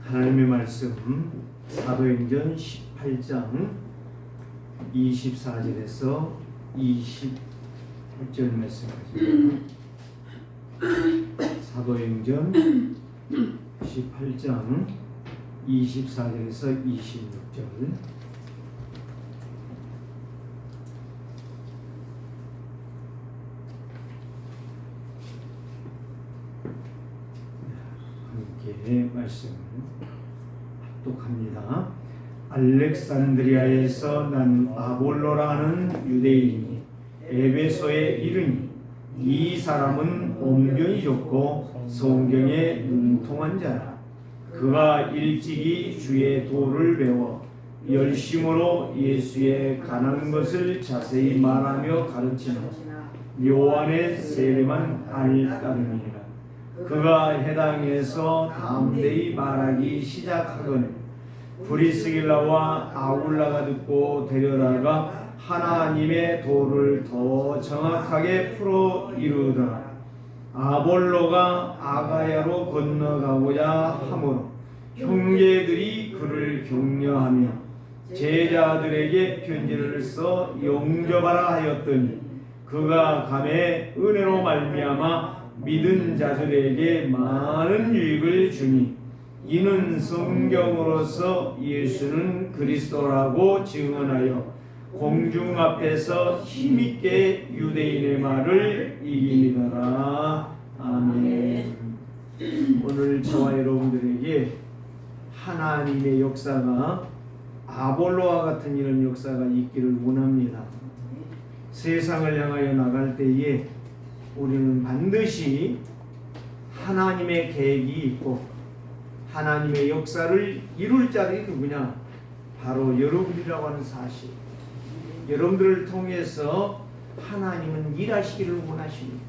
하나님의 말씀 사도행전 18장 24절에서 28절 말씀까지. 사도행전 18장 24절에서 26절. 함께 말씀을 합독합니다. 알렉산드리아에서 난 아볼로라는 유대인이 에베소에 이르니 이 사람은 언변이 좋고 성경에 능통한 자라. 그가 일찍이 주의 도를 배워 열심으로 예수의 관한 것을 자세히 말하며 가르치는 요한의 세례만 따름이니라. 그가 해당에서 담대히 말하기 시작하거늘 브리스길라와 아굴라가 듣고 데려다가 하나님의 도를 더 정확하게 풀어 이루더라. 아볼로가 아가야로 건너가고자 하므로 형제들이 그를 격려하며 제자들에게 편지를 써 영접하라 하였더니 그가 감에 은혜로 말미암아 믿은 자들에게 많은 유익을 주니 이는 성경으로서 예수는 그리스도라고 증언하여 공중 앞에서 힘있게 유대인의 말을 이기니라. 아멘. 오늘 저와 여러분들에게 하나님의 역사가 아볼로와 같은 이런 역사가 있기를 원합니다. 세상을 향하여 나갈 때에 우리는 반드시 하나님의 계획이 있고 하나님의 역사를 이룰 자들이 누구냐? 바로 여러분이라고 하는 사실. 여러분들을 통해서 하나님은 일하시기를 원하십니다.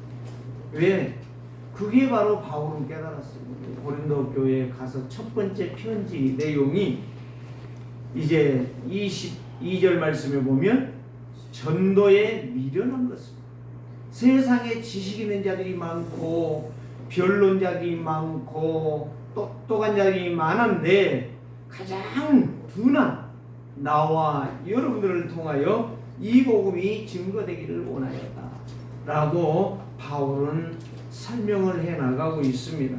왜? 그게 바로 바울은 깨달았습니다. 고린도 교회에 가서 첫 번째 편지 내용이 이제 22절 말씀에 보면 전도에 미련한 것입니다. 세상에 지식 있는 자들이 많고 변론자들이 많고 똑똑한 자들이 많은데 가장 둔한 나와 여러분들을 통하여 이 복음이 증거되기를 원하였다 라고 바울은 설명을 해나가고 있습니다.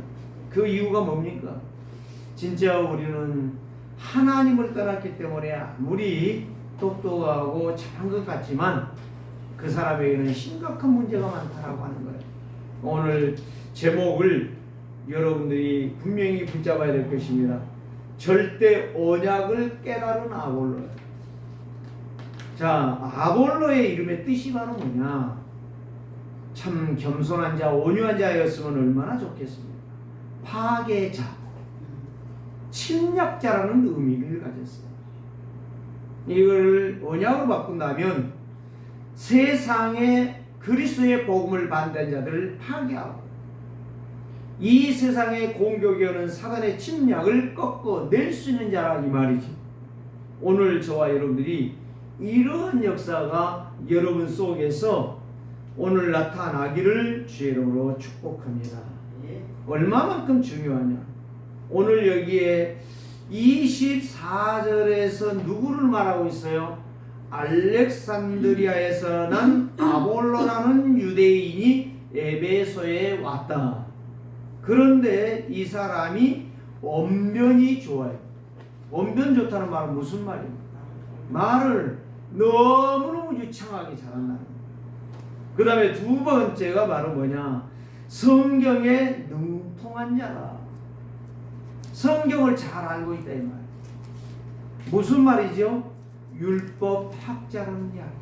그 이유가 뭡니까? 진짜 우리는 하나님을 떠났기 때문에 아무리 똑똑하고 잘한 것 같지만 그 사람에게는 심각한 문제가 많다라고 하는 거예요. 오늘 제목을 여러분들이 분명히 붙잡아야 될 것입니다. 절대 언약을 깨달은 아볼로. 자, 아볼로의 이름의 뜻이 바로 뭐냐? 참 겸손한 자, 온유한 자였으면 얼마나 좋겠습니까? 파괴자, 침략자라는 의미를 가졌어요. 이걸 언약으로 바꾼다면 세상에 그리스도의 복음을 반대한 자들을 파괴하고 이 세상의 공격이 오는 사단의 침략을 꺾어낼 수 있는 자라 이 말이지. 오늘 저와 여러분들이 이러한 역사가 여러분 속에서 오늘 나타나기를 주의 이름으로 축복합니다. 얼마만큼 중요하냐? 오늘 여기에 24절에서 누구를 말하고 있어요? 알렉산드리아에서 난 아볼로라는 유대인이 에베소에 왔다. 그런데 이 사람이 언변이 좋아요. 언변 좋다는 말은 무슨 말입니까? 말을 너무너무 유창하게 잘한다는 거예요. 그 다음에 두 번째가 바로 뭐냐? 성경에 능통한 자라. 성경을 잘 알고 있다 이 말. 무슨 말이죠? 율법 학자라는 이야기.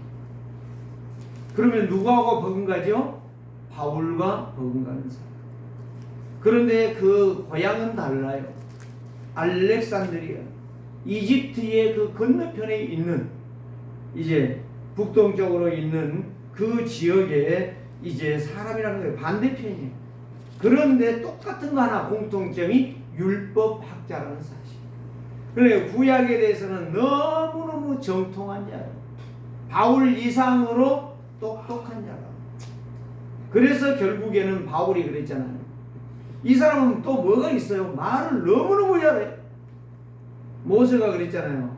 그러면 누구하고 버금가죠? 바울과 버금가는 사람. 그런데 그 고향은 달라요. 알렉산드리아, 이집트의 그 건너편에 있는 이제 북동쪽으로 있는 그 지역에 이제 사람이라는 거예요. 반대편이에요. 그런데 똑같은 거 하나 공통점이 율법학자라는 사실. 그래요. 구약에 대해서는 너무너무 정통한 자예요. 바울 이상으로 똑똑한 자라. 그래서 결국에는 바울이 그랬잖아요. 이 사람은 또 뭐가 있어요? 말을 너무너무 잘해. 모세가 그랬잖아요.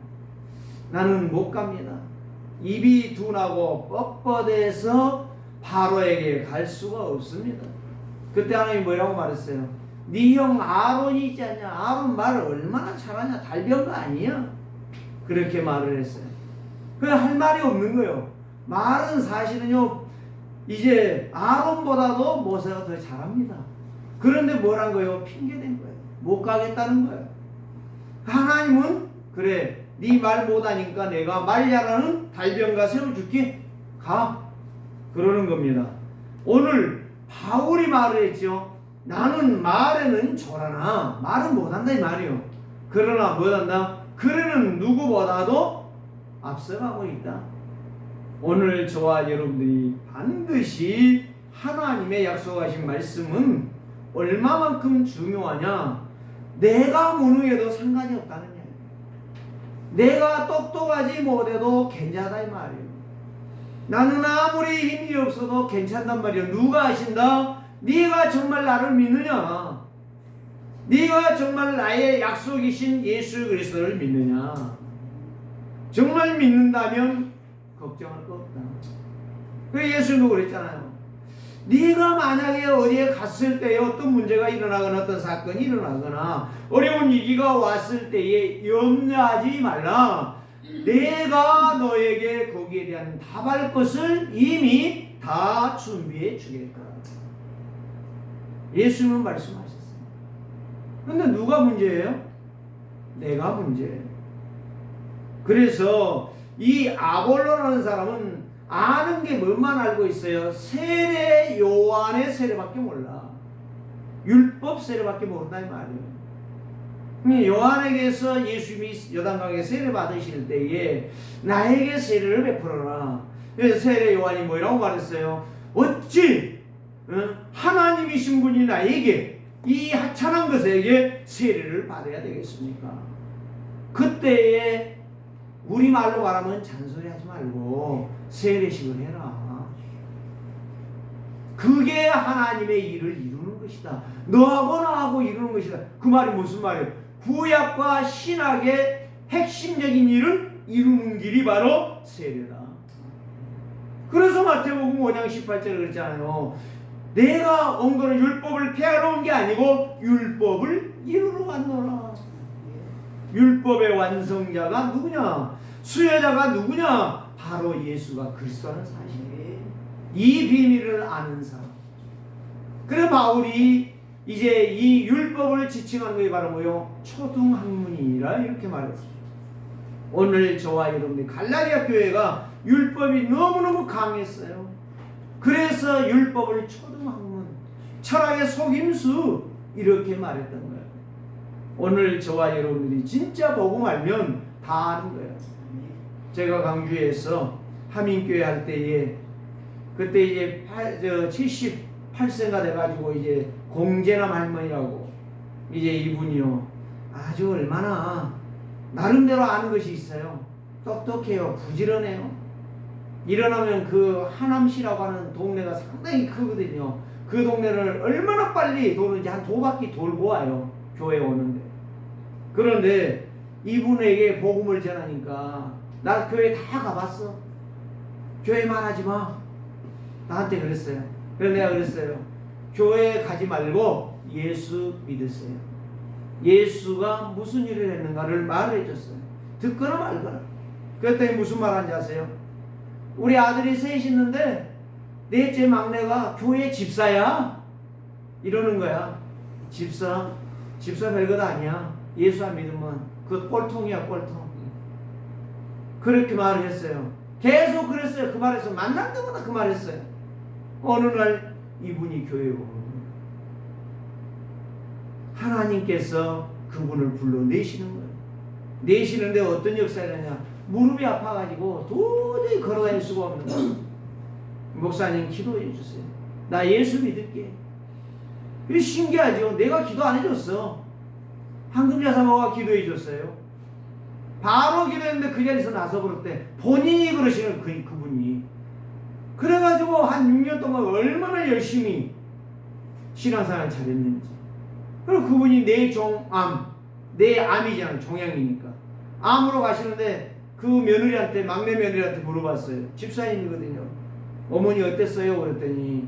나는 못 갑니다. 입이 둔하고 뻣뻣해서 바로에게 갈 수가 없습니다. 그때 하나님이 뭐라고 말했어요? 네 형 아론이 있지 않냐? 아론 말을 얼마나 잘하냐? 달변가 아니야? 그렇게 말을 했어요. 그래 할 말이 없는 거예요. 말은 사실은요, 이제 아론보다도 모세가 더 잘합니다. 그런데 뭐란 거예요? 핑계댄 거예요. 못 가겠다는 거예요. 하나님은 그래 네 말 못하니까 내가 말 잘하는 달변가 세워줄게. 가. 그러는 겁니다. 오늘 바울이 말을 했죠. 나는 말에는 절하나 말은 못한다 이 말이요. 그러나 못한다. 그러는 누구보다도 앞서가고 있다. 오늘 저와 여러분들이 반드시 하나님의 약속하신 말씀은 얼마만큼 중요하냐. 내가 무능해도 상관이 없다는 얘기예요. 내가 똑똑하지 못해도 괜찮다 이 말이에요. 나는 아무리 힘이 없어도 괜찮단 말이에요. 누가 하신다? 네가 정말 나를 믿느냐? 네가 정말 나의 약속이신 예수 그리스도를 믿느냐? 정말 믿는다면 걱정할 거 없다. 그 예수님도 그랬잖아요. 네가 만약에 어디에 갔을 때에 어떤 문제가 일어나거나 어떤 사건이 일어나거나 어려운 위기가 왔을 때에 염려하지 말라. 내가 너에게 거기에 대한 답할 것을 이미 다 준비해 주겠다. 예수님은 말씀하셨어요. 그런데 누가 문제예요? 내가 문제예요. 그래서 이 아볼로라는 사람은 아는 게 뭐만 알고 있어요? 세례 요한의 세례밖에 몰라. 율법 세례밖에 모른다 이 말이에요. 요한에게서 예수님이 요단강에 세례 받으실 때에 나에게 세례를 베풀어라. 그래서 세례 요한이 뭐라고 말했어요? 어찌 하나님이신 분이 나에게 이 하찮은 것에게 세례를 받아야 되겠습니까? 그때에 우리말로 말하면 잔소리하지 말고 세례식을 해라. 그게 하나님의 일을 이루는 것이다. 너하고 나하고 이루는 것이다. 그 말이 무슨 말이에요? 구약과 신약의 핵심적인 일을 이루는 길이 바로 세례다. 그래서 마태복음 5장 18절에 그랬잖아요. 내가 온 거는 율법을 폐하러 온 게 아니고 율법을 이루러 왔노라. 율법의 완성자가 누구냐? 수혜자가 누구냐? 바로 예수가 그리스도라는 사실. 이 비밀을 아는 사람. 그래 바울이 이제 이 율법을 지칭하는 것이 바로 뭐요? 초등학문이라 이렇게 말했어요. 오늘 저와 여러분들 갈라디아 교회가 율법이 너무너무 강했어요. 그래서 율법을 초등학문, 철학의 속임수 이렇게 말했던 거예요. 오늘 저와 여러분들이 진짜 복음 알면 다 아는 거예요. 제가 강주에서 하민교회 할 때에 그때 이제 78세가 돼가지고 이제 공재남 할머니라고 이제 이분이요 아주 얼마나 나름대로 아는 것이 있어요. 똑똑해요. 부지런해요. 일어나면 그 하남시라고 하는 동네가 상당히 크거든요. 그 동네를 얼마나 빨리 도는지 한 2바퀴 돌고 와요. 교회 오는데. 그런데 이분에게 복음을 전하니까 나 교회 다 가봤어. 교회만 하지 마. 나한테 그랬어요. 그래서 내가 그랬어요. 교회 가지 말고 예수 믿으세요. 예수가 무슨 일을 했는가를 말해 줬어요. 듣거나 말거나. 그랬더니 무슨 말 하는지 아세요? 우리 아들이 셋 있는데 넷째 막내가 교회 집사야. 이러는 거야. 집사 별것 아니야. 예수 안 믿으면 그 꼴통이야 꼴통. 그렇게 말을 했어요. 계속 그랬어요. 그 말에서 만날 때마다 그 말 했어요. 어느 날 이분이 교회에 오는 거예요. 하나님께서 그분을 불러내시는 거예요. 내시는데 어떤 역사를 하냐. 무릎이 아파가지고 도저히 걸어다닐 수가 없는 거예요. 목사님 기도해 주세요. 나 예수 믿을게. 이게 신기하죠. 내가 기도 안 해줬어. 황금자 사모가 기도해 줬어요. 바로 기도했는데 그 자리에서 나서버렸대. 본인이 그러시는 그분이. 그래가지고 한 6년 동안 얼마나 열심히 신앙생활을 잘했는지. 그리고 그분이 내 종암, 내 암이잖아요. 종양이니까. 암으로 가시는데 그 며느리한테, 막내 며느리한테 물어봤어요. 집사님이거든요. 어머니 어땠어요? 그랬더니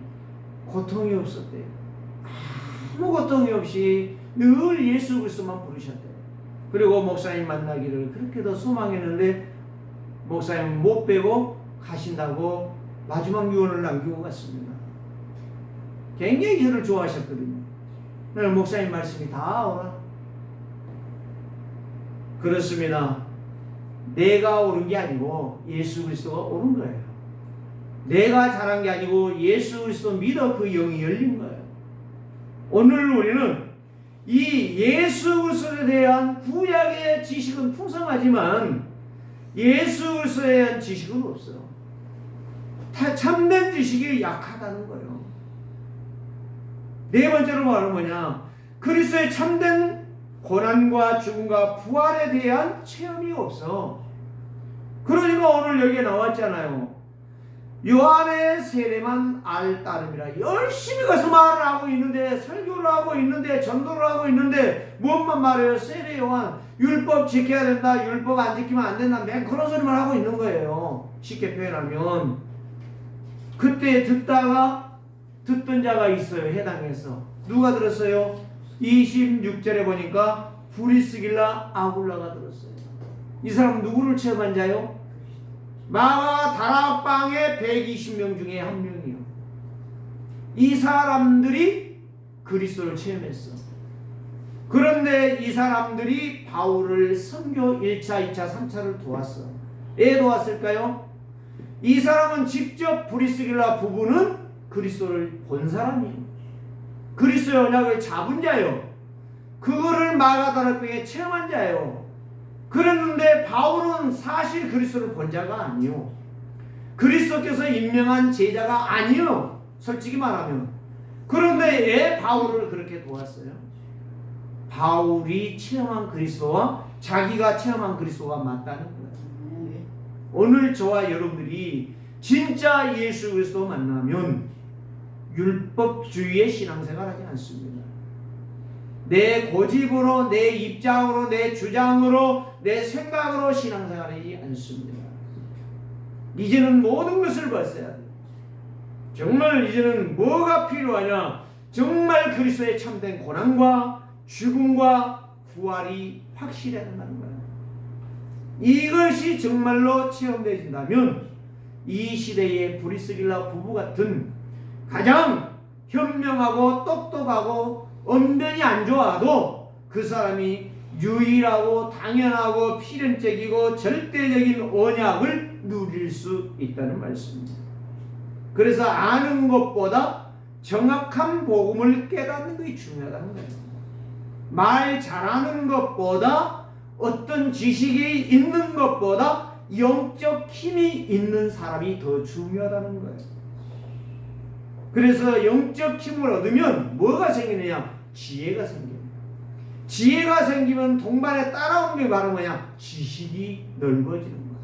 고통이 없었대요. 아무 고통이 없이 늘 예수 그리스도만 부르셨대요. 그리고 목사님 만나기를 그렇게도 소망했는데 목사님 못 빼고 가신다고 마지막 유언을 남기고 갔습니다. 굉장히 저를 좋아하셨거든요. 오늘 목사님 말씀이 다 오라. 그렇습니다. 내가 옳은 게 아니고 예수 그리스도가 옳은 거예요. 내가 잘한 게 아니고 예수 그리스도 믿어 그 영이 열린 거예요. 오늘 우리는 이 예수 그리스도에 대한 구약의 지식은 풍성하지만 예수 그리스도에 대한 지식은 없어요. 참된 지식이 약하다는 거예요. 네 번째로 말은 뭐냐? 그리스도의 참된 고난과 죽음과 부활에 대한 체험이 없어. 그러니까 오늘 여기에 나왔잖아요. 요한의 세례만 알 따름이라. 열심히 가서 말을 하고 있는데, 설교를 하고 있는데, 전도를 하고 있는데 무엇만 말해요? 세례 요한 율법 지켜야 된다, 율법 안 지키면 안 된다, 맨 그런 소리만 하고 있는 거예요. 쉽게 표현하면. 그때 듣던 자가 있어요. 해당해서 누가 들었어요? 26절에 보니까 브리스길라 아굴라가 들었어요. 이 사람 누구를 체험한 자요? 마가 다락방의 120명 중에 한 명이요. 이 사람들이 그리스도를 체험했어. 그런데 이 사람들이 바울을 선교 1차, 2차, 3차를 도왔어. 왜 도왔을까요? 이 사람은 직접 브리스길라 부부는 그리스도를 본 사람이에요. 그리스도의 언약을 잡은 자예요. 그거를 마가 다락방에 체험한 자예요. 그랬는데 바울은 사실 그리스도를 본 자가 아니요. 그리스도께서 임명한 제자가 아니요. 솔직히 말하면. 그런데 왜 바울을 그렇게 도왔어요? 바울이 체험한 그리스도와 자기가 체험한 그리스도가 맞다는 거예요. 오늘 저와 여러분들이 진짜 예수 그리스도 만나면 율법주의의 신앙생활 하지 않습니다. 내 고집으로, 내 입장으로, 내 주장으로, 내 생각으로 신앙생활하지 않습니다. 이제는 모든 것을 벗어야 돼. 정말 이제는 뭐가 필요하냐? 정말 그리스도의 참된 고난과 죽음과 부활이 확실해야 된다는 거예요. 이것이 정말로 체험되어진다면 이 시대의 브리스길라 부부 같은 가장 현명하고 똑똑하고 언변이 안 좋아도 그 사람이 유일하고 당연하고 필연적이고 절대적인 언약을 누릴 수 있다는 말씀입니다. 그래서 아는 것보다 정확한 복음을 깨닫는 것이 중요하다는 거예요. 말 잘하는 것보다 어떤 지식이 있는 것보다 영적 힘이 있는 사람이 더 중요하다는 거예요. 그래서 영적 힘을 얻으면 뭐가 생기느냐? 지혜가 생깁니다. 지혜가 생기면 동반에 따라오는 게 바로 뭐냐? 지식이 넓어지는 거예요.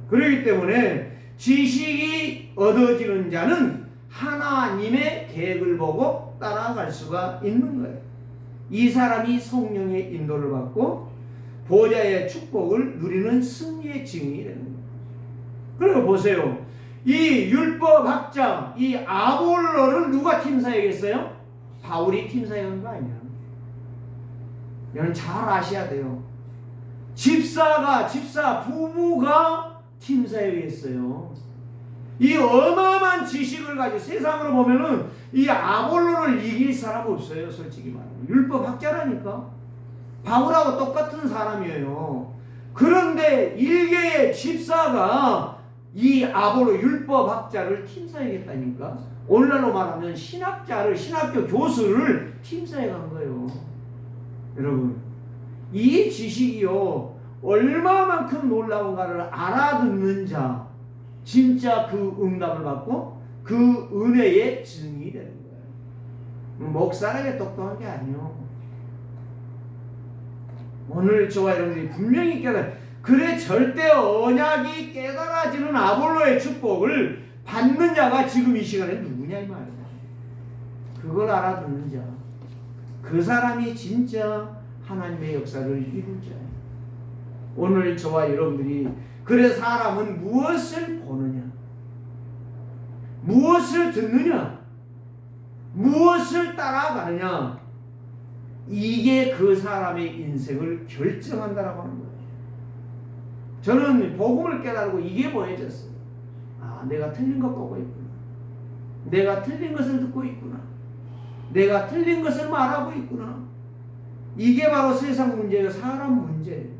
그렇기 때문에 지식이 얻어지는 자는 하나님의 계획을 보고 따라갈 수가 있는 거예요. 이 사람이 성령의 인도를 받고 보좌의 축복을 누리는 승리의 증인이 되는 거예요. 그리고 보세요. 이 율법학자, 이 아볼로를 누가 팀사역했어요? 바울이 팀사역한 거 아니야. 여러분 잘 아셔야 돼요. 집사 부부가 팀사역했어요. 이 어마어마한 지식을 가지고 세상으로 보면은 이 아볼로를 이길 사람 없어요. 솔직히 말하면. 율법학자라니까. 바울하고 똑같은 사람이에요. 그런데 일개의 집사가 이 아볼로 율법학자를 팀사역했다니까. 오늘날로 말하면 신학교 교수를 팀사역한 거예요. 여러분, 이 지식이요 얼마만큼 놀라운가를 알아듣는 자, 진짜 그 응답을 받고 그 은혜의 증인이 되는 거예요. 목사에게 똑똑한 게 아니요. 오늘 저와 여러분들이 분명히 그래 절대 언약이 깨달아지는 아볼로의 축복을 받는 자가 지금 이 시간에 누구냐 이 말이야. 그걸 알아듣는 자. 그 사람이 진짜 하나님의 역사를 이룰 자예요. 오늘 저와 여러분들이 그래 사람은 무엇을 보느냐, 무엇을 듣느냐, 무엇을 따라가느냐, 이게 그 사람의 인생을 결정한다라고 하는 거예요. 저는 복음을 깨달고 이게 보여졌어요. 아, 내가 틀린 것 보고 있구나. 내가 틀린 것을 듣고 있구나. 내가 틀린 것을 말하고 있구나. 이게 바로 세상 문제예요. 사람 문제.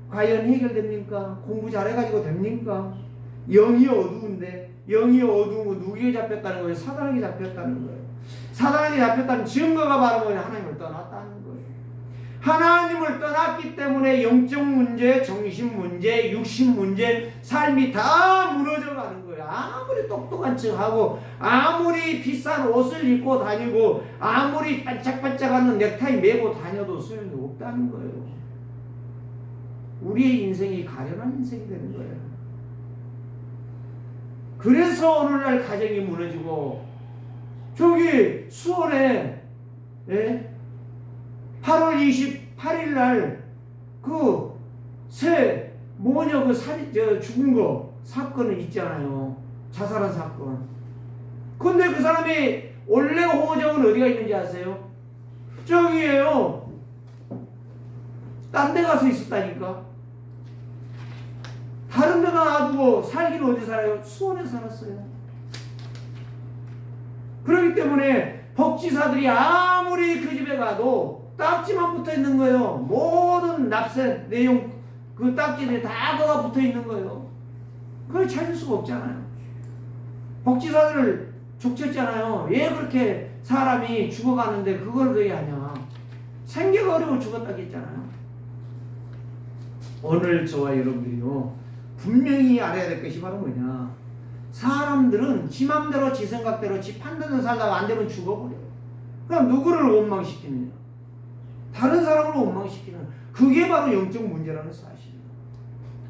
과연 해결됩니까? 공부 잘해가지고 됩니까? 영이 어두운데, 영이 어두운 거 누구에게 잡혔다는 거예요? 사단에게 잡혔다는 거예요. 사단에게 잡혔다는 증거가 바로 뭐냐? 하나님을 떠났다는 거예요. 하나님을 떠났기 때문에 영적 문제, 정신 문제, 육신 문제, 삶이 다 무너져가는 거예요. 아무리 똑똑한 척하고, 아무리 비싼 옷을 입고 다니고, 아무리 반짝반짝하는 넥타이 메고 다녀도 소용이 없다는 거예요. 우리의 인생이 가련한 인생이 되는 거예요. 그래서 오늘날 가정이 무너지고, 저기 수원에 8월 28일 날 그 새 모녀 그 죽은 거 사건은 있잖아요. 자살한 사건. 근데 그 사람이 원래 호적은 어디가 있는지 아세요? 저기에요. 딴 데 가서 있었다니까. 다른 데가 놔두고 살기는 어디 살아요? 수원에 살았어요. 그렇기 때문에 복지사들이 아무리 그 집에 가도 딱지만 붙어 있는 거예요. 모든 납세 내용 그 딱지들이 다 그가 붙어 있는 거예요. 그걸 찾을 수가 없잖아요. 복지사들을 족쳤잖아요. 왜 그렇게 사람이 죽어가는데 그걸 왜 하냐. 생계가 어려워 죽었다겠잖아요. 오늘 저와 여러분들이요, 분명히 알아야 될 것이 바로 뭐냐. 사람들은 지 맘대로 지 생각대로 지 판단대로 살다가 안 되면 죽어버려요. 그럼 누구를 원망시키느냐? 다른 사람을 원망시키는, 그게 바로 영적 문제라는 사실이에요.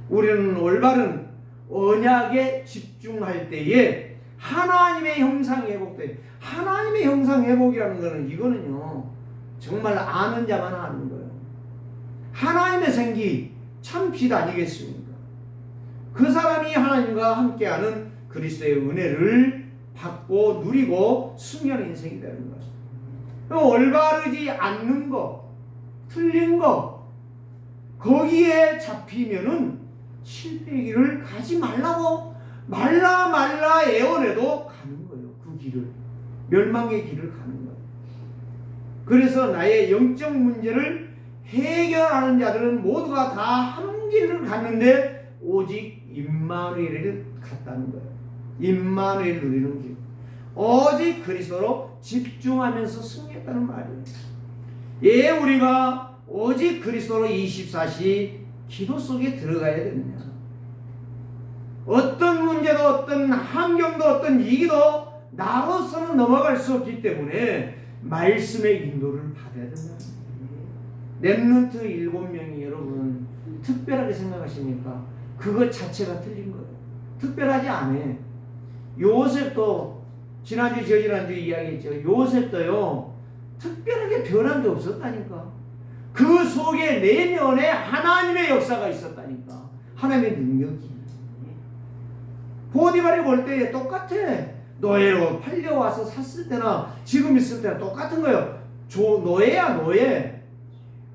우리는 올바른 언약에 집중할 때에 하나님의 형상 회복돼. 하나님의 형상 회복이라는 거는 이거는요, 정말 아는 자만 아는 거예요. 하나님의 생기 참 빛 아니겠습니까? 그 사람이 하나님과 함께하는 그리스도의 은혜를 받고 누리고 승리하는 인생이 되는 거예요. 올바르지 않는 거, 틀린 거, 거기에 잡히면은 실패의 길을 가지 말라고 말라 애원해도 가는 거예요. 그 길을, 멸망의 길을 가는 거예요. 그래서 나의 영적 문제를 해결하는 자들은 모두가 다 한 길을 갔는데 오직 임마누엘을 갔다는 거예요. 임마누엘 누리는 길. 오직 그리스도로 집중하면서 승리했다는 말이에요. 예, 우리가 오직 그리스도로 24시 기도 속에 들어가야 되느냐. 어떤 문제도 어떤 환경도 어떤 위기도 나로서는 넘어갈 수 없기 때문에 말씀의 인도를 받아야 된다. 렘넌트 7명이 여러분 특별하게 생각하십니까? 그것 자체가 틀린 거예요. 특별하지 않아. 요셉도 지난주 저지난주 이야기했죠. 요셉도요 특별하게 변한 게 없었다니까. 그 속에 내면에 하나님의 역사가 있었다니까. 하나님의 능력이. 보디발이 볼 때 똑같아. 노예로 팔려와서 샀을 때나 지금 있을 때나 똑같은 거예요. 노예야 노예.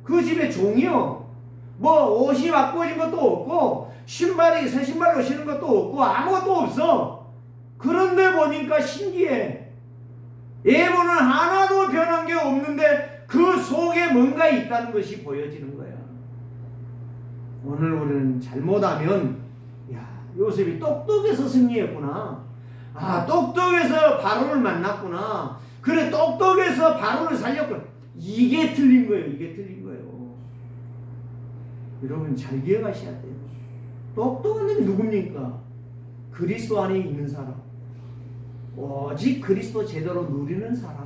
그 집에 종이요. 뭐 옷이 바꿔진 것도 없고 신발이 새 신발로 신은 것도 없고 아무것도 없어. 그런데 보니까 신기해. 예보는 하나도 변한 게 없는데 그 속에 뭔가 있다는 것이 보여지는 거야. 오늘 우리는 잘못하면 야, 요셉이 똑똑해서 승리했구나. 아, 똑똑해서 바로를 만났구나. 그래, 똑똑해서 바로를 살렸구나. 이게 틀린 거예요. 이게 틀린 거예요. 여러분 잘 기억하셔야 돼요. 똑똑한 놈이 누굽니까? 그리스도 안에 있는 사람. 오직 그리스도 제대로 누리는 사람.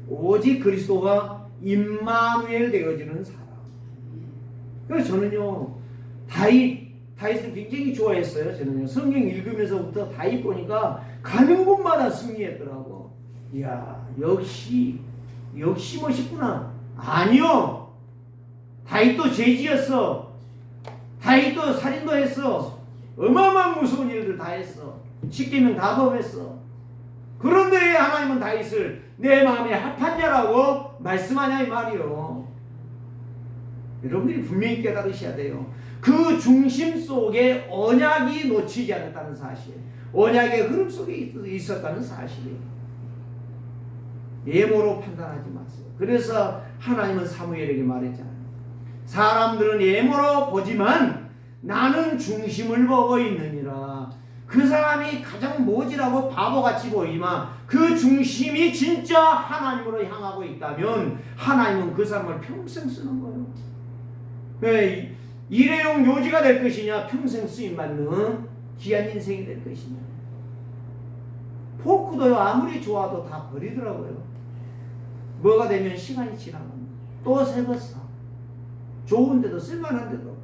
오직 그리스도가 임마누엘 되어지는 사람. 그래서 저는요, 다윗을 굉장히 좋아했어요. 저는요, 성경 읽으면서부터 다윗 보니까 가는 곳마다 승리했더라고. 이야, 역시 역시 멋있구나. 아니요. 다윗도 죄지었어. 다윗도 살인도 했어. 어마어마한 무서운 일들 다 했어. 십계명 다 범했어. 그런데 하나님은 다윗을 내 마음에 합한 자라고 말씀하냐 이 말이요. 여러분들이 분명히 깨달으셔야 돼요. 그 중심 속에 언약이 놓치지 않았다는 사실, 언약의 흐름 속에 있었다는 사실이에요. 예모로 판단하지 마세요. 그래서 하나님은 사무엘에게 말했잖아요. 사람들은 예모로 보지만 나는 중심을 보고 있느니라. 그 사람이 가장 모질하고 바보같이 보이지만 그 중심이 진짜 하나님으로 향하고 있다면 하나님은 그 사람을 평생 쓰는 거예요. 왜 일회용 요지가 될 것이냐, 평생 쓰임받는 귀한 인생이 될 것이냐. 포크도요, 아무리 좋아도 다 버리더라고요. 뭐가 되면 시간이 지나면 또 새 거 사. 좋은데도 쓸만한데도.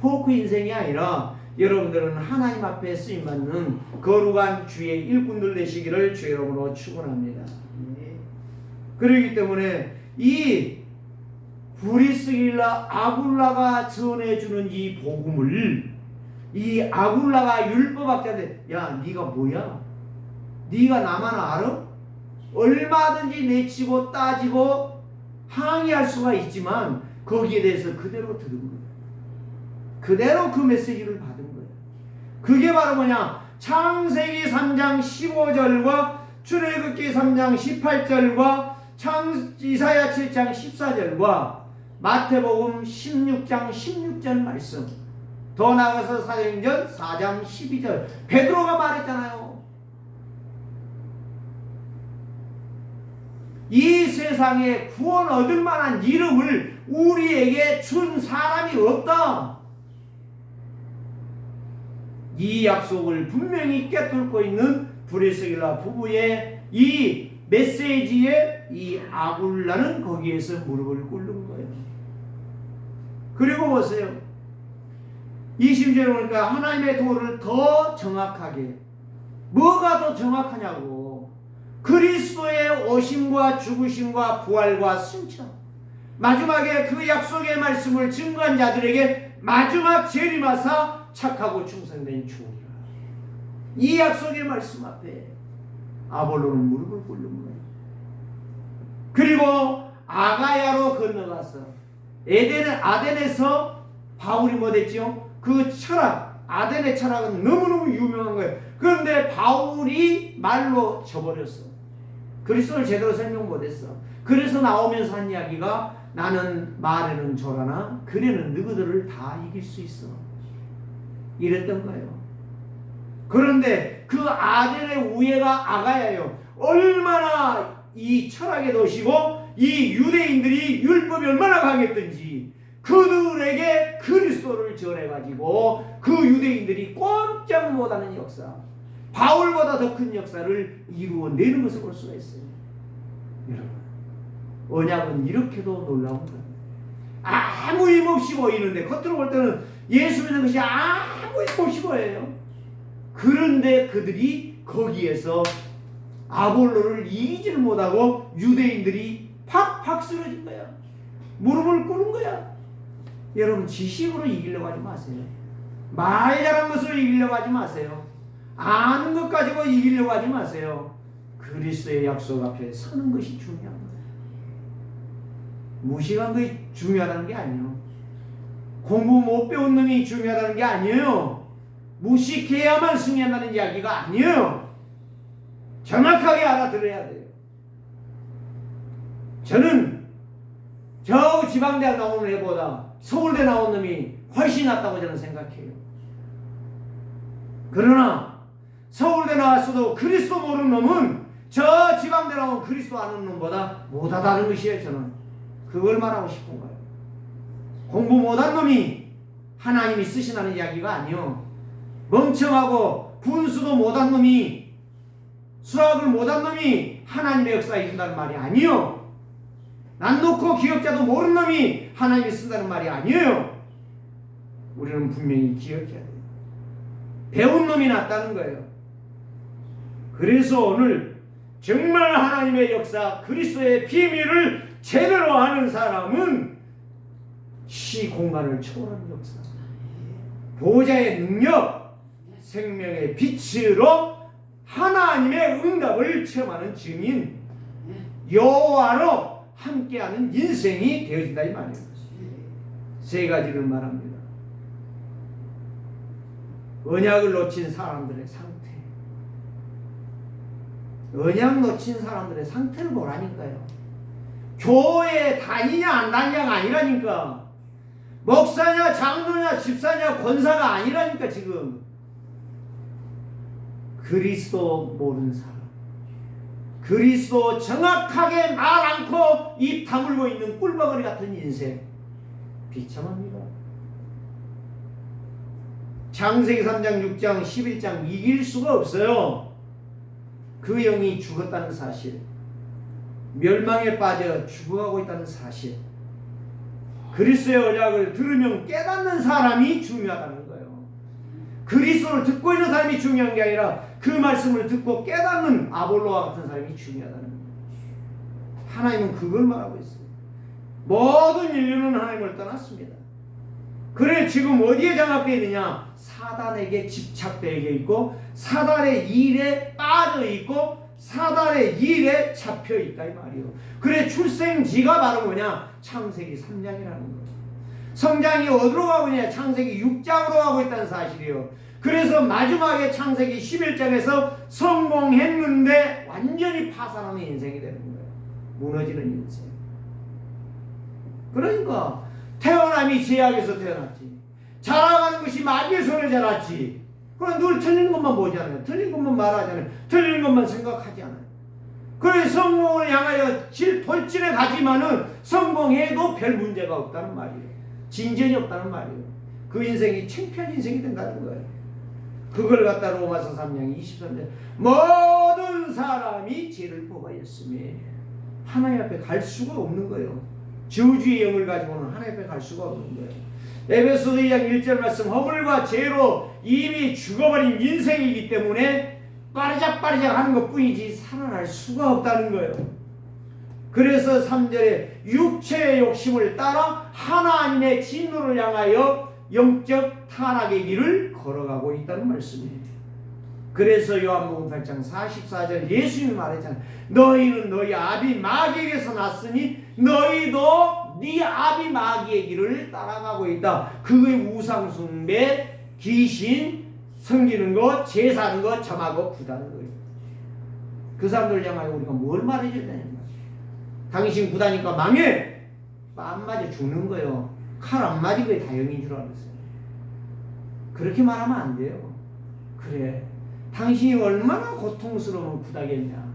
포크 인생이 아니라 여러분들은 하나님 앞에 쓰임받는 거룩한 주의 일꾼들 되시기를 주의 이름으로 축원합니다. 그렇기 때문에 이 브리스길라 아굴라가 전해주는 이 복음을, 이 아굴라가 율법학자인데, 야 네가 뭐야? 네가 나만 알아? 얼마든지 내치고 따지고 항의할 수가 있지만 거기에 대해서 그대로 들은 거예요. 그대로 그 메시지를 받은 거예요. 그게 바로 뭐냐? 창세기 3장 15절과 출애굽기 3장 18절과 이사야 7장 14절과 마태복음 16장 16절 말씀, 더 나아가서 사도행전 4장 12절, 베드로가 말했잖아요. 이 세상에 구원 얻을 만한 이름을 우리에게 준 사람이 없다. 이 약속을 분명히 깨뚫고 있는 브리스길라 부부의 이 메시지에 이 아굴라는 거기에서 무릎을 꿇는 거예요. 그리고 보세요. 20절에 보니까 하나님의 도를 더 정확하게, 뭐가 더 정확하냐고, 그리스도의 오심과 죽으심과 부활과 승천, 마지막에 그 약속의 말씀을 증거한 자들에게 마지막 재림하사 착하고 충성된 주니라. 이 약속의 말씀 앞에 아볼로는 무릎을 꿇는 거예요. 그리고 아가야로 건너가서 아덴에서 바울이 못했죠. 그 철학, 아덴의 철학은 너무너무 유명한 거예요. 그런데 바울이 말로 져버렸어. 그리스도를 제대로 설명 못했어. 그래서 나오면서 한 이야기가, 나는 말에는 조라나 글에는 너희들을 다 이길 수 있어, 이랬던 거예요. 그런데 그 아덴의 우애가 아가야예요. 얼마나 이 철학의 도시고 이 유대인들이 율법이 얼마나 강했던지 그들에게 그리스도를 전해가지고 그 유대인들이 꼼짝 못하는 역사, 바울보다 더 큰 역사를 이루어내는 것을 볼 수가 있어요. 여러분, 언약은 이렇게도 놀라운 거예요. 아무 힘없이 보이는데, 겉으로 볼 때는 예수 믿는 것이 아무 힘없이 보여요. 그런데 그들이 거기에서 아볼로를 이기지를 못하고 유대인들이 팍팍 쓰러진 거야. 무릎을 꿇은 거야. 여러분, 지식으로 이기려고 하지 마세요. 말 잘한 것으로 이기려고 하지 마세요. 아는 것 가지고 이기려고 하지 마세요. 그리스도의 약속 앞에 서는 것이 중요한 거예요. 무식한 것이 중요하다는 게 아니에요. 공부 못 배운 놈이 중요하다는 게 아니에요. 무식해야만 승리한다는 이야기가 아니에요. 정확하게 알아들어야 돼요. 저는 저 지방대학 나오는 애보다 서울대 나온 놈이 훨씬 낫다고 저는 생각해요. 그러나 서울대 나왔어도 그리스도 모르는 놈은 저 지방대 나온 그리스도 아는 놈보다 못하다는 것이에요. 저는 그걸 말하고 싶은 거예요. 공부 못한 놈이 하나님이 쓰시라는 이야기가 아니요. 멍청하고 분수도 못한 놈이, 수학을 못한 놈이 하나님의 역사에 이른다는 말이 아니요. 난 놓고 기억자도 모르는 놈이 하나님이 쓴다는 말이 아니에요. 우리는 분명히 기억해야 돼요. 배운 놈이 낫다는 거예요. 그래서 오늘 정말 하나님의 역사 그리스도의 비밀을 제대로 아는 사람은 시공간을 초월하는 역사, 보좌의 능력, 생명의 빛으로 하나님의 응답을 체험하는 증인, 여호와로 함께하는 인생이 되어진다 이 말이에요. 세 가지를 말합니다. 언약을 놓친 사람들의 상태, 언약 놓친 사람들의 상태를 보라니까요. 교회에 다니냐 안 다니냐가 아니라니까. 목사냐 장로냐 집사냐 권사가 아니라니까. 지금 그리스도 모르는 사람, 그리스도 정확하게 말 않고 입 다물고 있는 꿀버거리 같은 인생, 비참합니다. 창세기 3장 6장 11장 이길 수가 없어요. 그 영이 죽었다는 사실, 멸망에 빠져 죽어가고 있다는 사실, 그리스도의 언약을 들으면 깨닫는 사람이 중요하다는 거예요. 그리스도를 듣고 있는 사람이 중요한 게 아니라 그 말씀을 듣고 깨닫는 아볼로와 같은 사람이 중요하다는 거예요. 하나님은 그걸 말하고 있어요. 모든 인류는 하나님을 떠났습니다. 그래 지금 어디에 장악되어 있느냐? 사단에게 집착되어 있고 사단의 일에 빠져 있고 사단의 일에 잡혀 있다 이 말이에요. 그래 출생지가 바로 뭐냐? 창세기 3장이라는 거예요. 성장이 어디로 가고 있냐? 창세기 6장으로 가고 있다는 사실이에요. 그래서 마지막에 창세기 11장에서 성공했는데 완전히 파산하는 인생이 되는 거예요. 무너지는 인생. 그러니까 태어남이 제약에서 태어났지. 자라가는 것이 마귀의 손에 자랐지. 그럼 늘 틀린 것만 보잖아요. 틀린 것만 말하잖아요. 틀린 것만 생각하지 않아요. 그래 성공을 향하여 돌진해 가지만은 성공해도 별 문제가 없다는 말이에요. 진전이 없다는 말이에요. 그 인생이 창피한 인생이 된다는 거예요. 그걸 갖다 로마서 3장 23절 모든 사람이 죄를 범하였으니 하나님 앞에 갈 수가 없는 거예요. 저주의 영을 가지고는 하나님 앞에 갈 수가 없는 거예요. 에베소서 2장 1절 말씀, 허물과 죄로 이미 죽어버린 인생이기 때문에 빠르작빠르작 하는 것 뿐이지 살아날 수가 없다는 거예요. 그래서 3절에 육체의 욕심을 따라 하나님의 진노를 향하여 영적 타락의 길을 걸어가고 있다는 말씀이에요. 그래서 요한복음 8장 44절 예수님이 말했잖아요. 너희는 너희 아비 마귀에게서 났으니 너희도 네 아비 마귀의 길을 따라가고 있다. 그의 우상 숭배, 귀신, 섬기는 것, 제사하는 것, 점하고 구다는 거예요. 그 사람들 향하여 우리가 뭘 말해줘야 되는 거예요? 당신 구다니까 망해! 안 맞아 죽는 거예요. 칼 안 맞은 게 다행인 줄 알았어요. 그렇게 말하면 안 돼요. 그래, 당신이 얼마나 고통스러우면 구다겠냐?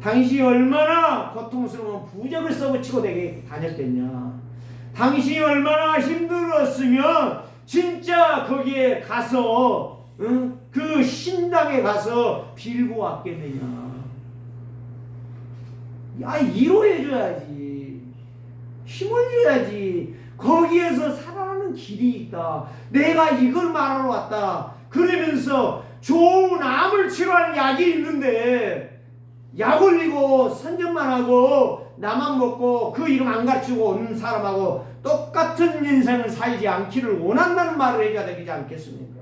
당신이 얼마나 고통스러우면 부적을 써붙이고 다녔겠냐? 당신이 얼마나 힘들었으면 진짜 거기에 가서 그 신당에 가서 빌고 왔겠느냐? 위로해줘야지. 힘을 줘야지. 거기에서 살아나는 길이 있다. 내가 이걸 말하러 왔다. 그러면서 좋은 암을 치료하는 약이 있는데 약 올리고 선전만 하고 나만 먹고 그 이름 안 가르치고 오는 사람하고 똑같은 인생을 살지 않기를 원한다는 말을 해야 되지 않겠습니까?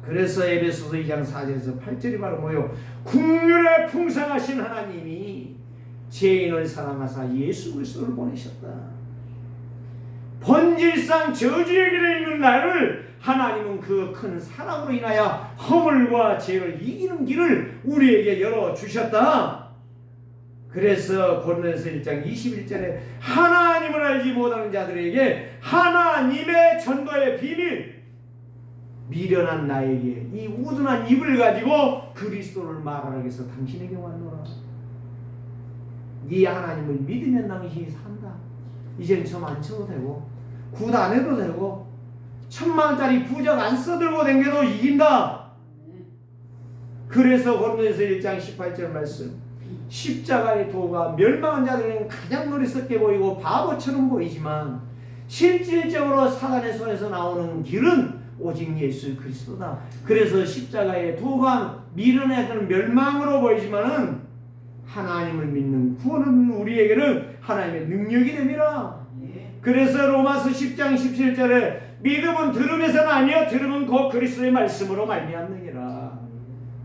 그래서 에베소서 2장 4절에서 8절이 바로 뭐요? 국률에 풍성하신 하나님이 죄인을 사랑하사 예수 그리스도를 보내셨다. 본질상 저주의 길에 있는 나를 하나님은 그 큰 사랑으로 인하여 허물과 죄를 이기는 길을 우리에게 열어주셨다. 그래서 고린도서 1장 21절에 하나님을 알지 못하는 자들에게 하나님의 전도의 비밀, 미련한 나에게 이 우둔한 입을 가지고 그리스도를 말하라 해서 당신에게 왔노라. 네 하나님을 믿으면 당신이 산다. 이제는 점 안 쳐도 되고 굿 안 해도 되고 1000만원짜리 부적 안 써들고 댕겨도 이긴다. 그래서 고린도서 1장 18절 말씀, 십자가의 도가 멸망한 자들에게는 가장 어리석게 보이고 바보처럼 보이지만 실질적으로 사단의 손에서 나오는 길은 오직 예수 그리스도다. 그래서 십자가의 도가 미련해하는 멸망으로 보이지만은 하나님을 믿는 구원은 우리에게는 하나님의 능력이 됩니다. 그래서 로마서 10장 17절에 믿음은 들음에서는 아니요 들음은 곧 그리스도의 말씀으로 말미암느니라.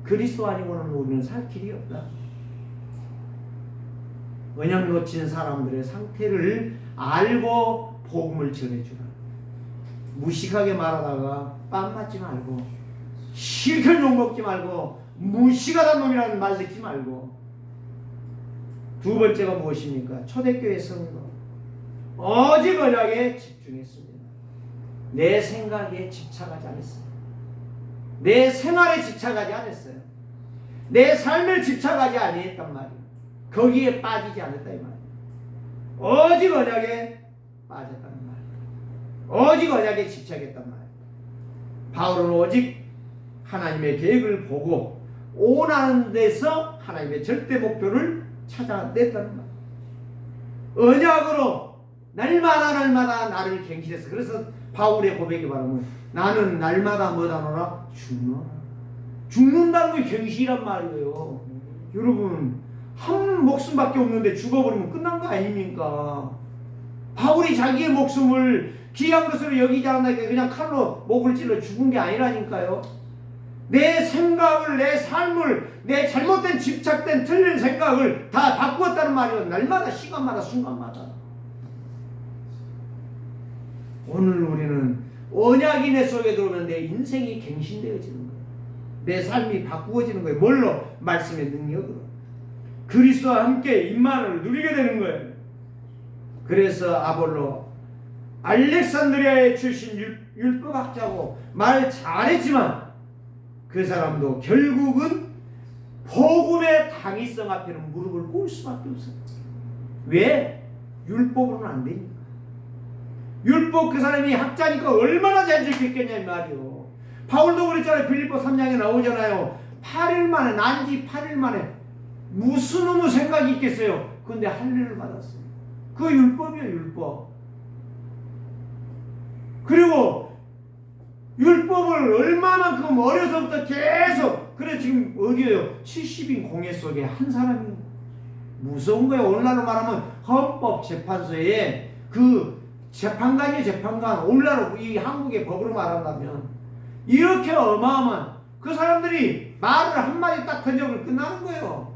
그리스도 아니고는 우리는 살 길이 없다. 언약 놓친 사람들의 상태를 알고 복음을 전해주라. 무식하게 말하다가 빵 맞지 말고 실컷 욕먹지 말고 무식하단 놈이라는 말 듣지 말고. 두 번째가 무엇입니까? 초대교회 성도 오직 언약에 집중했습니다. 내 생각에 집착하지 않았어요. 내 생활에 집착하지 않았어요. 내 삶에 집착하지 아니했단 말이에요. 거기에 빠지지 않았다 이 말이에요. 오직 언약에 빠졌다는 말이에요. 오직 언약에 집착했단 말이에요. 바울은 오직 하나님의 계획을 보고 원하는 데서 하나님의 절대 목표를 찾아냈다는 말이에요. 언약으로 날마다 나를 갱신했어. 그래서 바울의 고백에 말하면 나는 날마다 뭐다노라? 죽노라. 죽는다는 게 갱신이란 말이에요. 여러분 한 목숨밖에 없는데 죽어버리면 끝난 거 아닙니까? 바울이 자기의 목숨을 귀한 것으로 여기지 않았다니까 그냥 칼로 목을 찔러 죽은 게 아니라니까요. 내 생각을, 내 삶을, 내 잘못된 집착된 틀린 생각을 다 바꾸었다는 말이에요. 날마다 시간마다 순간마다. 오늘 우리는 언약이 내 속에 들어오면 내 인생이 갱신되어지는 거예요. 내 삶이 바꾸어지는 거예요. 뭘로? 말씀의 능력으로. 그리스도와 함께 임만을 누리게 되는 거예요. 그래서 아볼로 알렉산드리아에 출신 율법학자고 말 잘했지만 그 사람도 결국은 복음의 당위성 앞에는 무릎을 꿇을 수밖에 없어요. 왜? 율법으로는 안 되니까. 율법 그 사람이 학자니까 얼마나 잘 지켰겠냐 이 말이요. 바울도 그랬잖아요. 빌립보 3장에 나오잖아요. 8일 만에 난지 8일 만에 무슨 놈의 생각이 있겠어요. 근데 할례를 받았어요. 그 율법이에요. 율법. 그리고 율법을 얼마만큼 어려서부터 계속 그래 지금 어디에요? 70인 공회 속에 한 사람이 무서운 거예요. 오늘날로 말하면 헌법재판소에 그 재판관이에요. 재판관. 오늘날로 이 한국의 법으로 말한다면 이렇게 어마어마한 그 사람들이 말을 한마디 딱 던져버리면 끝나는 거예요.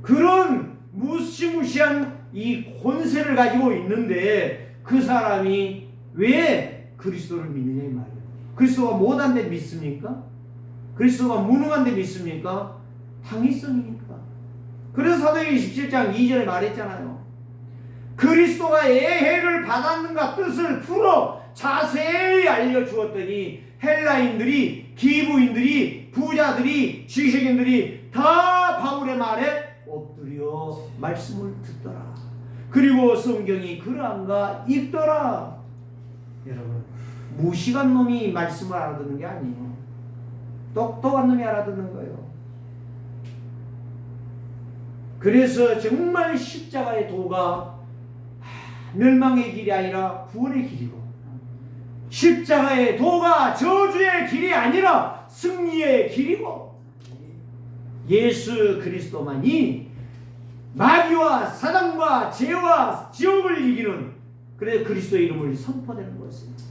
그런 무시무시한 이 권세를 가지고 있는데 그 사람이 왜 그리스도를 믿느냐 이 말이에요. 그리스도가 못한데 믿습니까? 그리스도가 무능한데 믿습니까? 당위성이니까. 그래서 사도행전 17장 2절에 말했잖아요. 그리스도가 예해를 받았는가 뜻을 풀어 자세히 알려주었더니 헬라인들이, 기부인들이, 부자들이, 지식인들이 다 바울의 말에 엎드려 말씀을 듣더라. 그리고 성경이 그러한가 읽더라. 여러분 무식한 놈이 말씀을 알아듣는 게 아니에요. 똑똑한 놈이 알아듣는 거예요. 그래서 정말 십자가의 도가 멸망의 길이 아니라 구원의 길이고 십자가의 도가 저주의 길이 아니라 승리의 길이고 예수 그리스도만이 마귀와 사단과 죄와 지옥을 이기는 그래서 그리스도의 이름을 선포되는 것입니다.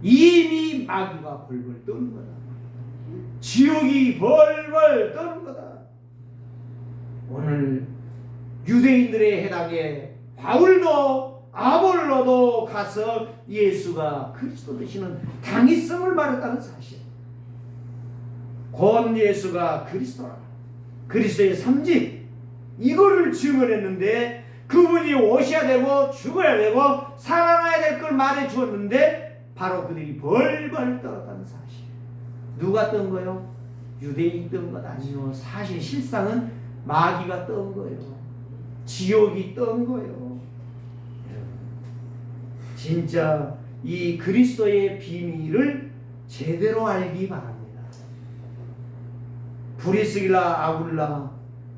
이미 마귀가 벌벌 떠는 거다. 지옥이 벌벌 떠는 거다. 오늘 유대인들의 해당에 바울도 아볼로도 가서 예수가 그리스도 되시는 당위성을 말했다는 사실. 곧 예수가 그리스도라. 그리스도의 삼직 이거를 증언했는데 그분이 오셔야 되고 죽어야 되고 살아나야 될 걸 말해 주었는데 바로 그들이 벌벌 떨었다는 사실. 누가 뜬 거요? 유대인이 뜬 것 아니요. 사실 실상은 마귀가 뜬 거예요. 지옥이 뜬 거예요. 진짜 이 그리스도의 비밀을 제대로 알기 바랍니다. 브리스길라 아굴라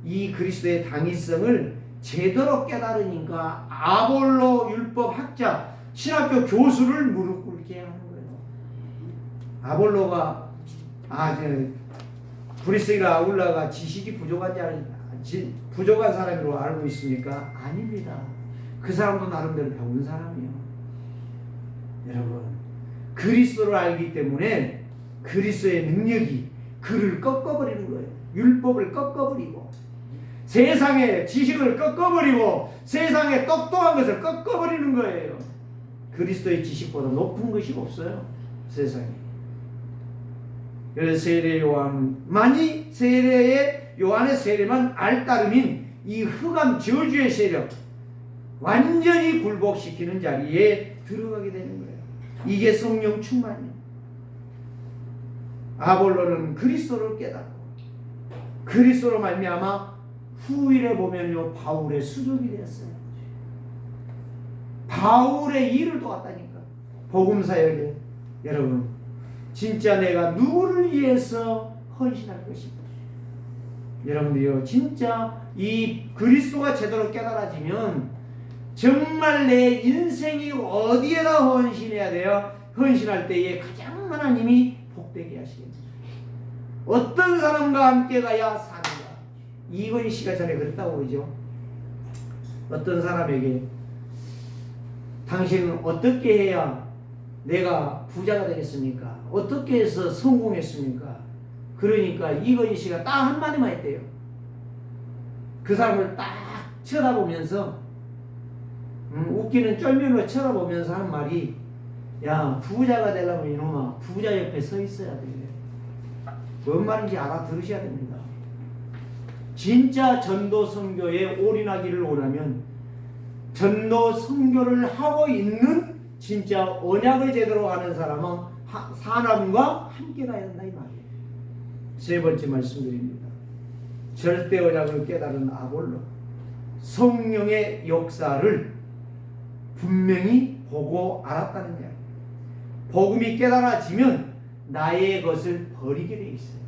이 그리스도의 당위성을 제대로 깨달으니까 아볼로 율법 학자 신학교 교수를 무릎 꿇게 하는 거예요. 아볼로가 브리스기라 아굴라가 지식이 부족한 사람으로 알고 있습니까? 아닙니다. 그 사람도 나름대로 배운 사람이에요. 여러분, 그리스도를 알기 때문에 그리스도의 능력이 그를 꺾어버리는 거예요. 율법을 꺾어버리고 세상의 지식을 꺾어버리고 세상의 똑똑한 것을 꺾어버리는 거예요. 그리스도의 지식보다 높은 것이 없어요, 세상에. 그래서 세례 요한만이 요한의 세례만 알따름인 이 흑암 저주의 세력 완전히 굴복시키는 자리에 들어가게 되는 거예요. 이게 성령 충만이에요. 아볼로는 그리스도를 깨닫고 그리스도로 말미암아 후일에 보면요 바울의 수족이 되었어요. 바울의 일을 도왔다니까. 복음 사역에 여러분 진짜 내가 누구를 위해서 헌신할 것인가. 여러분들요 진짜 이 그리스도가 제대로 깨달아지면 정말 내 인생이 어디에다 헌신해야 돼요? 헌신할 때에 가장 하나님이 복되게 하시겠습니다. 어떤 사람과 함께 가야 사는가. 이건희 씨가 전에 그랬다고 그러죠. 어떤 사람에게 당신은 어떻게 해야 내가 부자가 되겠습니까? 어떻게 해서 성공했습니까? 그러니까 이건희 씨가 딱 한마디만 했대요. 그 사람을 딱 쳐다보면서 웃기는 쩔면으로 쳐다보면서 하는 말이 야 부자가 되려면 이놈아 부자 옆에 서 있어야 돼. 뭔 말인지 알아들으셔야 됩니다. 진짜 전도 선교에 올인하기를 원하면 전도 선교를 하고 있는 진짜 언약을 제대로 아는 사람과 함께 가야 한다 이 말이에요. 세 번째 말씀드립니다. 절대 언약을 깨달은 아볼로 성령의 역사를 분명히 보고 알았다는 이야기. 복음이 깨달아지면 나의 것을 버리게 돼 있어요.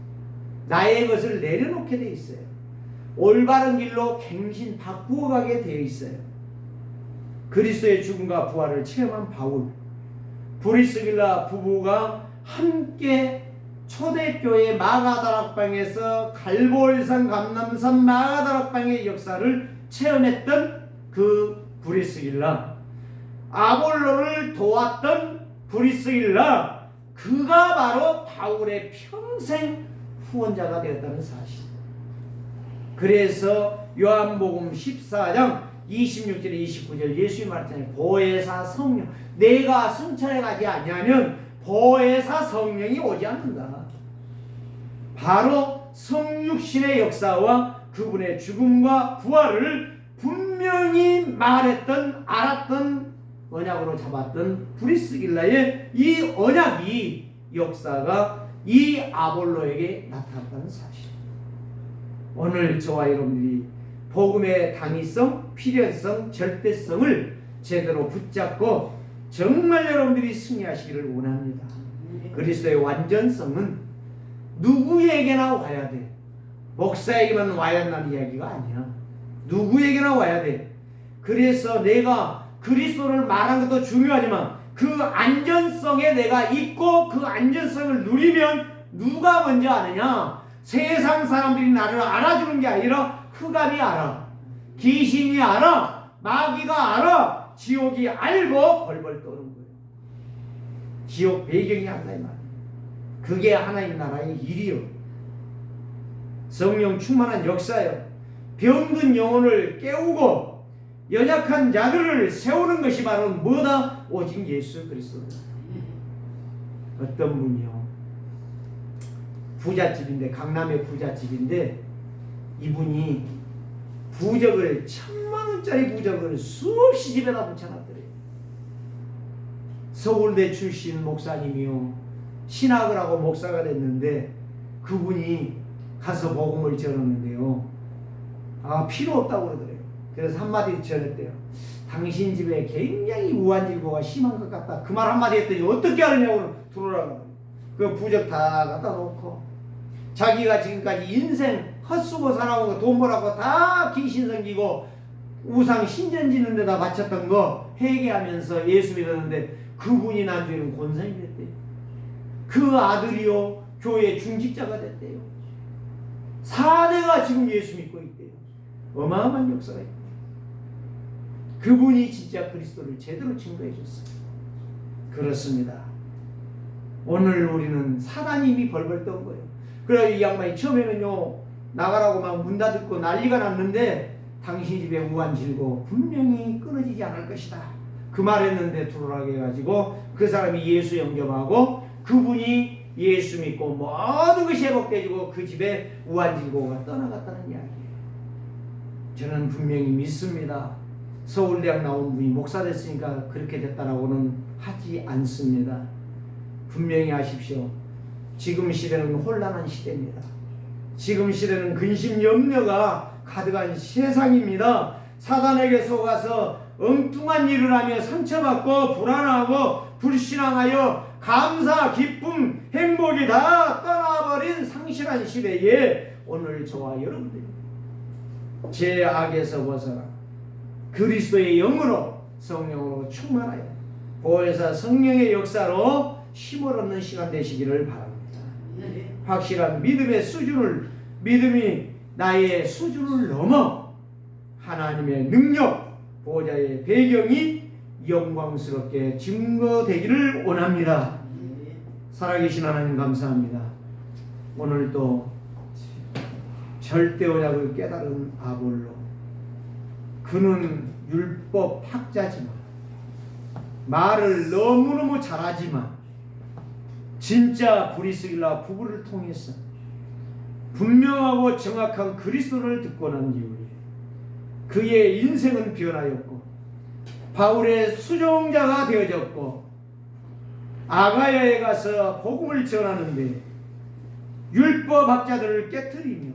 나의 것을 내려놓게 돼 있어요. 올바른 길로 갱신 바꾸어 가게 되어 있어요. 그리스도의 죽음과 부활을 체험한 바울, 브리스길라 부부가 함께 초대교회 마가다락방에서 갈보리산 감람산 마가다락방의 역사를 체험했던 그 브리스길라, 아볼로를 도왔던 브리스길라, 그가 바로 바울의 평생 후원자가 되었다는 사실. 그래서 요한복음 14장 26절에 29절 예수님이 말했잖아요. 보혜사 성령, 내가 승천해 가지 아니하면 보혜사 성령이 오지 않는다. 바로 성육신의 역사와 그분의 죽음과 부활을 분명히 말했던 알았던 언약으로 잡았던 브리스길라의 이 언약이 역사가 이 아볼로에게 나타났다는 사실. 오늘 저와 여러분들이 복음의 당위성, 필연성, 절대성을 제대로 붙잡고 정말 여러분들이 승리하시기를 원합니다. 그리스도의 완전성은 누구에게나 와야 돼. 목사에게만 와야 한다는 이야기가 아니야. 누구에게나 와야 돼. 그래서 내가 그리스도를 말한 것도 중요하지만 그 안전성에 내가 있고 그 안전성을 누리면 누가 먼저 아느냐? 세상 사람들이 나를 알아주는 게 아니라 흑암이 알아, 귀신이 알아, 마귀가 알아, 지옥이 알고 벌벌 떠는 거예요. 지옥 배경이 한다 이 말이에요. 그게 하나님 나라의 일이요. 성령 충만한 역사요. 병든 영혼을 깨우고 연약한 자들을 세우는 것이 바로 뭐다? 오직 예수 그리스도다. 어떤 분이요, 부잣집인데, 강남의 부잣집인데 이분이 부적을 1000만원짜리 부적을 수없이 집에다 붙여놨더래요. 서울대 출신 목사님이요, 신학을 하고 목사가 됐는데 그분이 가서 복음을 전했는데요, 필요 없다고 그러더래요. 그래서 한마디 전했대요. 당신 집에 굉장히 우환질고가 심한 것 같다. 그 말 한마디 했더니 어떻게 하느냐고 들어오라고. 그 부적 다 갖다 놓고 자기가 지금까지 인생 헛수고 살아온 거, 돈 벌라고 다 귀신 섬기고 우상 신전 짓는 데다 바쳤던 거 회개하면서 예수 믿었는데 그분이 나중에는 권선이 됐대요. 그 아들이요 교회 중직자가 됐대요. 4대가 지금 예수 믿고 있대요. 어마어마한 역사가 있대요. 그분이 진짜 그리스도를 제대로 증거해 줬어요. 그렇습니다. 오늘 우리는 사단이 이미 벌벌 떤 거예요. 그래 이 양반이 처음에는요 나가라고 막 문 닫고 난리가 났는데 당신 집에 우한 질고 분명히 끊어지지 않을 것이다. 그 말했는데 불안하게 해가지고 그 사람이 예수 영접하고 그분이 예수 믿고 모든 것이 회복되고 그 집에 우한 질고가 떠나갔다는 이야기예요. 저는 분명히 믿습니다. 서울대학 나온 분이 목사 됐으니까 그렇게 됐다라고는 하지 않습니다. 분명히 아십시오. 지금 시대는 혼란한 시대입니다. 지금 시대는 근심 염려가 가득한 세상입니다. 사단에게 속아서 엉뚱한 일을 하며 상처받고 불안하고 불신앙하여 감사, 기쁨, 행복이 다 떠나버린 상실한 시대에 오늘 저와 여러분들이 제 악에서 벗어나 그리스도의 영으로 성령으로 충만하여 보혜사 성령의 역사로 힘을 얻는 시간 되시기를 바랍니다. 확실한 믿음의 수준을 믿음이 나의 수준을 넘어 하나님의 능력 보호자의 배경이 영광스럽게 증거되기를 원합니다. 살아계신 하나님 감사합니다. 오늘도 절대 언약을 깨달은 아볼로 그는 율법 학자지만 말을 너무너무 잘하지만 진짜 브리스길라 부부를 통해서 분명하고 정확한 그리스도를 듣고 난 이후에 그의 인생은 변하였고 바울의 수종자가 되어졌고 아가야에 가서 복음을 전하는데 율법학자들을 깨트리며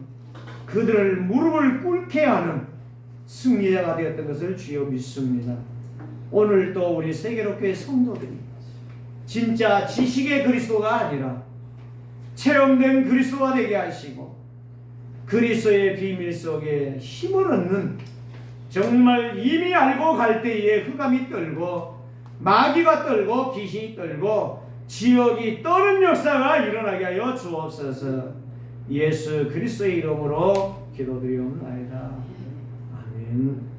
그들을 무릎을 꿇게 하는 승리자가 되었던 것을 주여 믿습니다. 오늘 또 우리 세계로교회 성도들이 진짜 지식의 그리스도가 아니라 체험된 그리스도가 되게 하시고 그리스도의 비밀 속에 힘을 얻는 정말 이미 알고 갈 때에 흑암이 떨고 마귀가 떨고 귀신이 떨고 지옥이 떠는 역사가 일어나게 하여 주옵소서. 예수 그리스도의 이름으로 기도드리옵나이다. 아멘.